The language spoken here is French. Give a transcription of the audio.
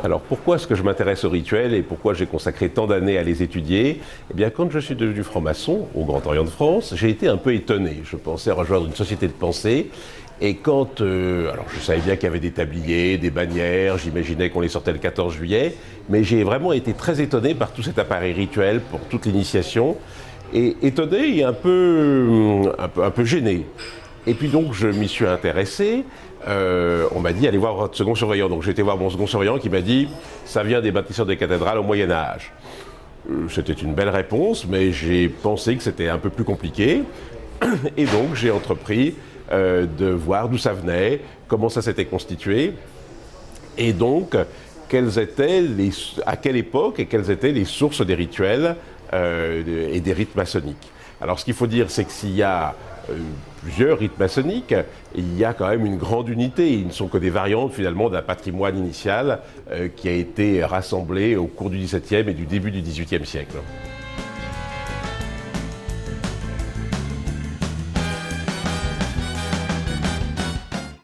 Alors pourquoi est-ce que je m'intéresse aux rituels et pourquoi j'ai consacré tant d'années à les étudier? Eh bien quand je suis devenu franc-maçon au Grand Orient de France, j'ai été un peu étonné. Je pensais rejoindre une société de pensée et quand... alors je savais bien qu'il y avait des tabliers, des bannières, j'imaginais qu'on les sortait le 14 juillet, mais j'ai vraiment été très étonné par tout cet appareil rituel pour toute l'initiation et étonné et un peu gêné. Et puis donc je m'y suis intéressé. On m'a dit allez voir votre second surveillant. Donc j'ai été voir mon second surveillant qui m'a dit ça vient des bâtisseurs des cathédrales au Moyen Âge. C'était une belle réponse, mais j'ai pensé que c'était un peu plus compliqué. Et donc j'ai entrepris de voir d'où ça venait, comment ça s'était constitué, et donc à quelle époque et quelles étaient les sources des rituels et des rites maçonniques. Alors ce qu'il faut dire, c'est que s'il y a plusieurs rites maçonniques, il y a quand même une grande unité. Ils ne sont que des variantes finalement d'un patrimoine initial qui a été rassemblé au cours du XVIIe et du début du XVIIIe siècle.